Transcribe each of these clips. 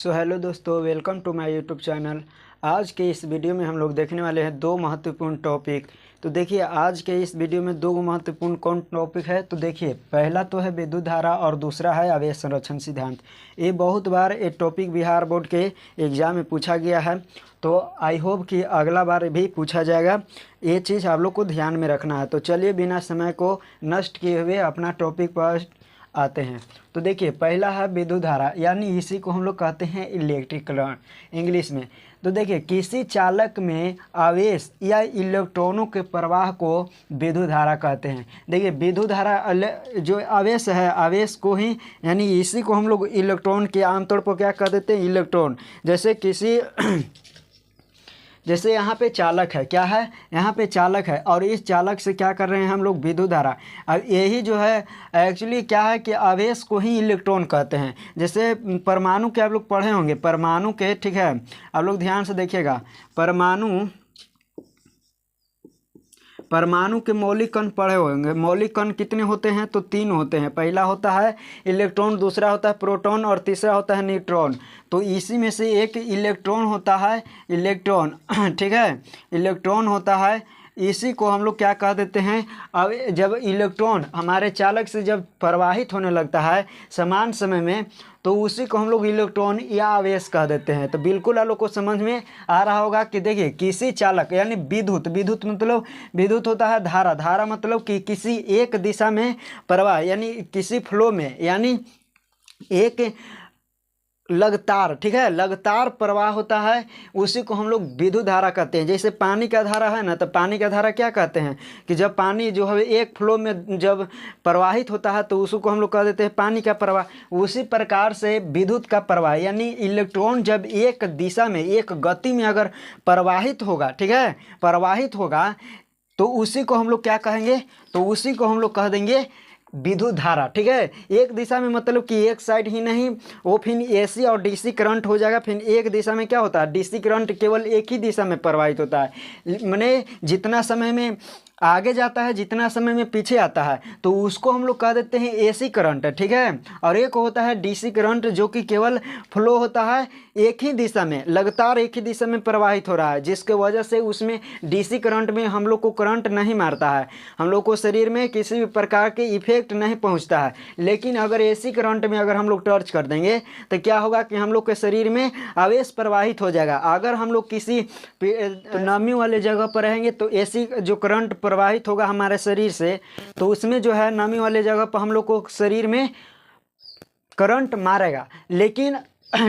Hello दोस्तों, welcome to my YouTube channel. आज के इस वीडियो में हम लोग देखने वाले हैं दो महत्वपूर्ण टॉपिक। तो देखिए, आज के इस वीडियो में दो महत्वपूर्ण कौन टॉपिक है। तो देखिए, पहला तो है विद्युत धारा और दूसरा है आवेश संरक्षण सिद्धांत। ये बहुत बार ये टॉपिक बिहार बोर्ड के एग्ज़ाम में पूछा गया है, तो आई होप कि अगला बार भी पूछा जाएगा। ये चीज़ आप लोग को ध्यान में रखना है। तो चलिए बिना समय को नष्ट किए हुए अपना टॉपिक पर आते हैं। तो देखिए, पहला है विद्युत धारा, यानी इसी को हम लोग कहते हैं इलेक्ट्रिक करंट इंग्लिश में। तो देखिए, किसी चालक में आवेश या इलेक्ट्रॉनों के प्रवाह को विद्युत धारा कहते हैं। देखिए, विद्युत धारा जो आवेश है, आवेश को ही यानी इसी को हम लोग इलेक्ट्रॉन के आमतौर पर क्या कह देते हैं, इलेक्ट्रॉन। जैसे यहाँ पे चालक है, क्या है, यहाँ पे चालक है, और इस चालक से क्या कर रहे हैं हम लोग, विद्युत धारा। अब यही जो है एक्चुअली क्या है कि आवेश को ही इलेक्ट्रॉन कहते हैं। जैसे परमाणु के आप लोग पढ़े होंगे, परमाणु के, ठीक है, आप लोग ध्यान से देखिएगा। परमाणु के मौलिक कण पढ़े होंगे। मौलिक कण कितने होते हैं, तो तीन होते हैं। पहला होता है इलेक्ट्रॉन, दूसरा होता है प्रोटॉन और तीसरा होता है न्यूट्रॉन। तो इसी में से एक इलेक्ट्रॉन होता है, इलेक्ट्रॉन ठीक है, इलेक्ट्रॉन होता है। इसी को हम लोग क्या कह देते हैं, अब जब इलेक्ट्रॉन हमारे चालक से जब प्रवाहित होने लगता है समान समय में, तो उसी को हम लोग इलेक्ट्रॉन या आवेश कह देते हैं। तो बिल्कुल आप लोग को समझ में आ रहा होगा कि देखिए, किसी चालक यानी विद्युत मतलब विद्युत होता है धारा। धारा मतलब कि किसी एक दिशा में प्रवाह, यानी किसी फ्लो में, यानी एक लगातार, ठीक है, लगातार प्रवाह होता है, उसी को हम लोग विद्युत धारा कहते हैं। जैसे पानी का धारा है ना, तो पानी का धारा क्या कहते हैं कि जब पानी जो है एक फ्लो में जब प्रवाहित होता है, तो उसको हम लोग कह देते हैं पानी का प्रवाह। उसी प्रकार से विद्युत का प्रवाह, यानी इलेक्ट्रॉन जब एक दिशा में, एक गति में अगर प्रवाहित होगा, ठीक है, प्रवाहित होगा, तो उसी को हम लोग क्या कहेंगे, तो उसी को हम लोग कह देंगे विद्युत धारा। ठीक है, एक दिशा में मतलब कि एक साइड ही नहीं, वो फिर एसी और डीसी करंट हो जाएगा। फिर एक दिशा में क्या होता है, डीसी करंट केवल एक ही दिशा में प्रवाहित होता है, माने जितना समय में आगे जाता है, जितना समय में पीछे आता है, तो उसको हम लोग कह देते हैं एसी करंट, ठीक है। और एक होता है डीसी करंट, जो कि केवल फ्लो होता है एक ही दिशा में, लगातार एक ही दिशा में प्रवाहित हो रहा है, जिसके वजह से उसमें डीसी करंट में हम लोग को करंट नहीं मारता है, हम लोग को शरीर में किसी भी प्रकार के इफेक्ट नहीं पहुंचता है। लेकिन अगर एसी करंट में अगर हम लोग टर्च कर देंगे, तो क्या होगा कि हम लोग के शरीर में आवेश प्रवाहित हो जाएगा। अगर हम लोग किसी नमी वाले जगह पर रहेंगे, तो एसी जो करंट प्रवाहित होगा हमारे शरीर से, तो उसमें जो है नमी वाले जगह पर हम लोग को शरीर में करंट मारेगा। लेकिन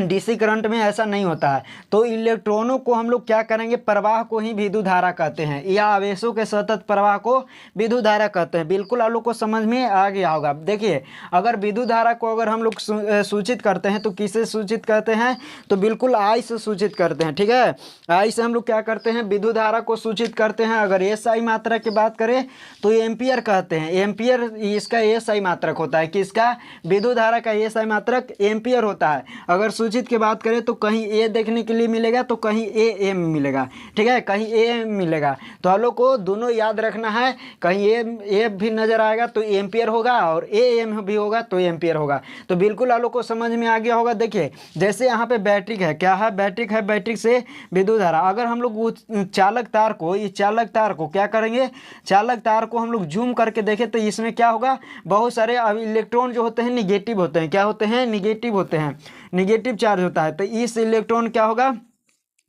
डीसी करंट में ऐसा नहीं होता है। तो इलेक्ट्रॉनों को हम लोग क्या करेंगे, प्रवाह को ही विद्युत धारा कहते हैं, या आवेशों के सतत प्रवाह को विद्युत धारा कहते हैं। बिल्कुल आप लोग को समझ में आ गया होगा। देखिए, अगर विद्युत धारा को अगर हम लोग सूचित करते हैं, तो किससे सूचित करते हैं, तो बिल्कुल आई से सूचित करते हैं। ठीक है, आई से हम लोग क्या करते हैं, विद्युत धारा को सूचित करते हैं। अगर एसआई मात्रा की बात करें, तो एम्पियर कहते हैं। एम्पियर इसका एसआई मात्रक होता है, किसका, विद्युत धारा का एसआई मात्रक एम्पियर होता है। अगर सूचित की बात करें, तो कहीं ए देखने के लिए मिलेगा, तो कहीं ए एम मिलेगा, ठीक है, कहीं ए एम मिलेगा। तो हम लोग को दोनों याद रखना है, कहीं ए भी नजर आएगा तो एम्पियर होगा, और ए एम भी होगा तो एम्पियर होगा। तो बिल्कुल आप लोग को समझ में आ गया होगा। देखिए, जैसे यहाँ पे बैटरी है, क्या है, बैटरी है, बैटरी से विद्युत धारा। अगर हम लोग चालक तार को, इस चालक तार को क्या करेंगे, चालक तार को हम लोग जूम करके देखें, तो इसमें क्या होगा, बहुत सारे इलेक्ट्रॉन जो होते हैं निगेटिव होते हैं। क्या होते हैं, निगेटिव होते हैं, निगेटिव चार्ज होता है। तो इस इलेक्ट्रॉन क्या होगा,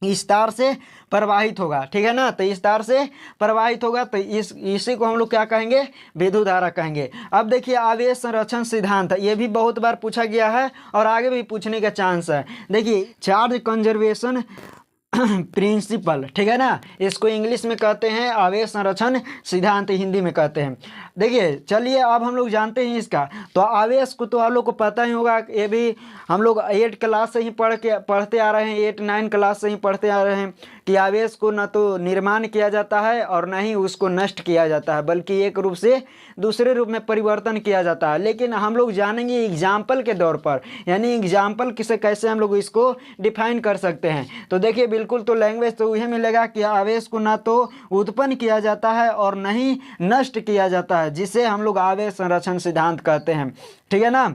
इस तार से प्रवाहित होगा, ठीक है ना। तो इस तार से प्रवाहित होगा, तो इसी को हम लोग क्या कहेंगे, विद्युत धारा कहेंगे। अब देखिए, आवेश संरक्षण सिद्धांत, ये भी बहुत बार पूछा गया है और आगे भी पूछने का चांस है। देखिए, चार्ज कंजर्वेशन प्रिंसिपल, ठीक है ना, इसको इंग्लिश में कहते हैं आवेश संरक्षण सिद्धांत, हिंदी में कहते हैं। देखिए, चलिए अब हम लोग जानते हैं इसका। तो आवेश को तो आप लोग को पता ही होगा, ये भी हम लोग 8 क्लास से ही पढ़ते आ रहे हैं, 8-9 क्लास से ही पढ़ते आ रहे हैं कि आवेश को न तो निर्माण किया जाता है और न ही उसको नष्ट किया जाता है, बल्कि एक रूप से दूसरे रूप में परिवर्तन किया जाता है। लेकिन हम लोग जानेंगे एग्जाम्पल के तौर पर, यानी एग्जाम्पल किसे कैसे हम लोग इसको डिफाइन कर सकते हैं। तो देखिए, बिल्कुल तो लैंग्वेज तो यह मिलेगा कि आवेश को ना तो उत्पन्न किया जाता है और न ही नष्ट किया जाता है, जिसे हम लोग आवेश संरक्षण सिद्धांत कहते हैं, ठीक है ना।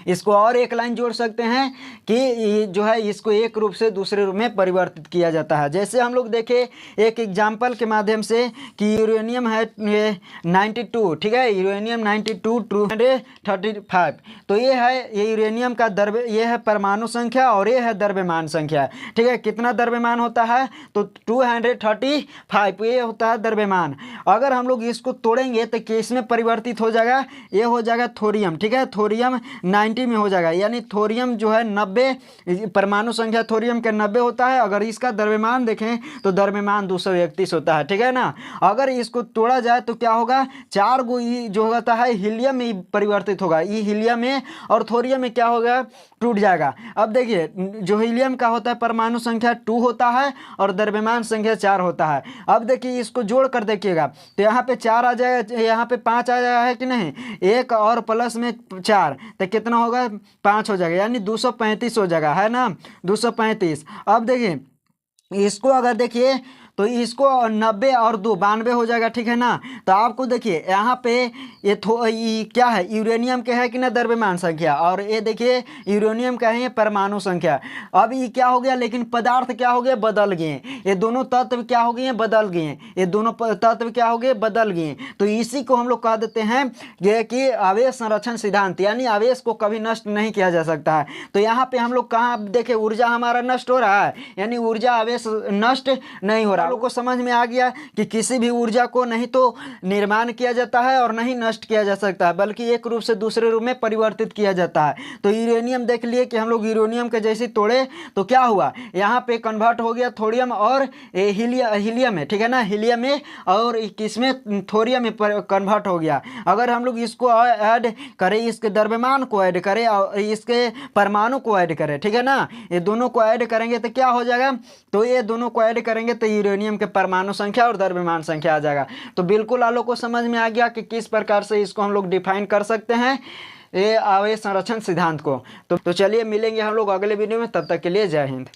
इसको और एक लाइन जोड़ सकते हैं कि जो है इसको एक रूप से दूसरे रूप में परिवर्तित किया जाता है। जैसे हम लोग देखें एक एग्जाम्पल के माध्यम से कि यूरेनियम है 92, ठीक है, यूरेनियम 92 235। तो ये यूरेनियम का ये है परमाणु संख्या और ये है द्रव्यमान संख्या, ठीक है। कितना द्रव्यमान होता है तो 235 ये होता है द्रव्यमान। अगर हम लोग इसको तोड़ेंगे तो किस में परिवर्तित हो जाएगा, ये हो जाएगा थोरियम, ठीक है, थोरियम 90 में हो जाएगा। यानी थोरियम जो है 90, परमाणु संख्या थोरियम के 90 होता है। अगर इसका द्रव्यमान देखें तो द्रव्यमान 231 होता है, ठीक है ना। अगर इसको तोड़ा जाए तो क्या होगा, 4 गो जो होता है हीलियम में परिवर्तित होगा, ये हीलियम में, और थोरियम में क्या होगा, टूट जाएगा। अब देखिए जो हीलियम का होता है परमाणु संख्या 2 होता है और द्रव्यमान संख्या 4 होता है। अब देखिए इसको जोड़ कर देखिएगा तो यहाँ पे 4 आ जाएगा, यहाँ पे 5 आ जाएगा, है कि नहीं, एक और प्लस में 4 तो कितना होगा, 5 हो जाएगा, यानी 235 हो जाएगा, है ना, 235। अब देखिए इसको अगर देखिए तो इसको 90 और 2 92 हो जाएगा, ठीक है ना। तो आपको देखिए यहाँ पे ये क्या है, यूरेनियम के है कि ना द्रव्यमान संख्या, और ये देखिए यूरेनियम का है परमाणु संख्या। अब ये क्या हो गया, लेकिन पदार्थ क्या हो गया, बदल गए। ये दोनों तत्व क्या हो गए, बदल गए। ये दोनों तत्व क्या हो गए, बदल गए। तो इसी को हम लोग कह देते हैं ये कि आवेश संरक्षण सिद्धांत, यानी आवेश को कभी नष्ट नहीं किया जा सकता है। तो यहाँ पे हम लोग कहाँ देखे, ऊर्जा हमारा नष्ट हो रहा है, यानी ऊर्जा आवेश नष्ट नहीं हो रहा। लोग को समझ में आ गया कि किसी भी ऊर्जा को नहीं तो निर्माण किया जाता है और नहीं नष्ट किया जा सकता है, बल्कि एक रूप से दूसरे रूप में परिवर्तित किया जाता है। तो यूरेनियम देख लिए कि हम लोग यूरेनियम के जैसे तोड़े तो क्या हुआ, यहाँ पे कन्वर्ट हो गया थोरियम और हीलियम में, ठीक है ना, हीलियम में, और किसमें, थोरियम में कन्वर्ट हो गया। अगर हम लोग इसको ऐड करें, इसके द्रव्यमान को ऐड करें और इसके परमाणु को ऐड करें, ठीक है ना, ये दोनों को ऐड करेंगे तो क्या हो जाएगा, तो ये दोनों को ऐड करेंगे तो यूरेनियम के परमाणु संख्या और द्रव्यमान संख्या आ जाएगा। तो बिल्कुल आप लोग को समझ में आ गया कि किस प्रकार से इसको हम लोग डिफाइन कर सकते हैं, ये आवेश संरक्षण सिद्धांत को। तो चलिए मिलेंगे हम लोग अगले वीडियो में, तब तक के लिए जय हिंद।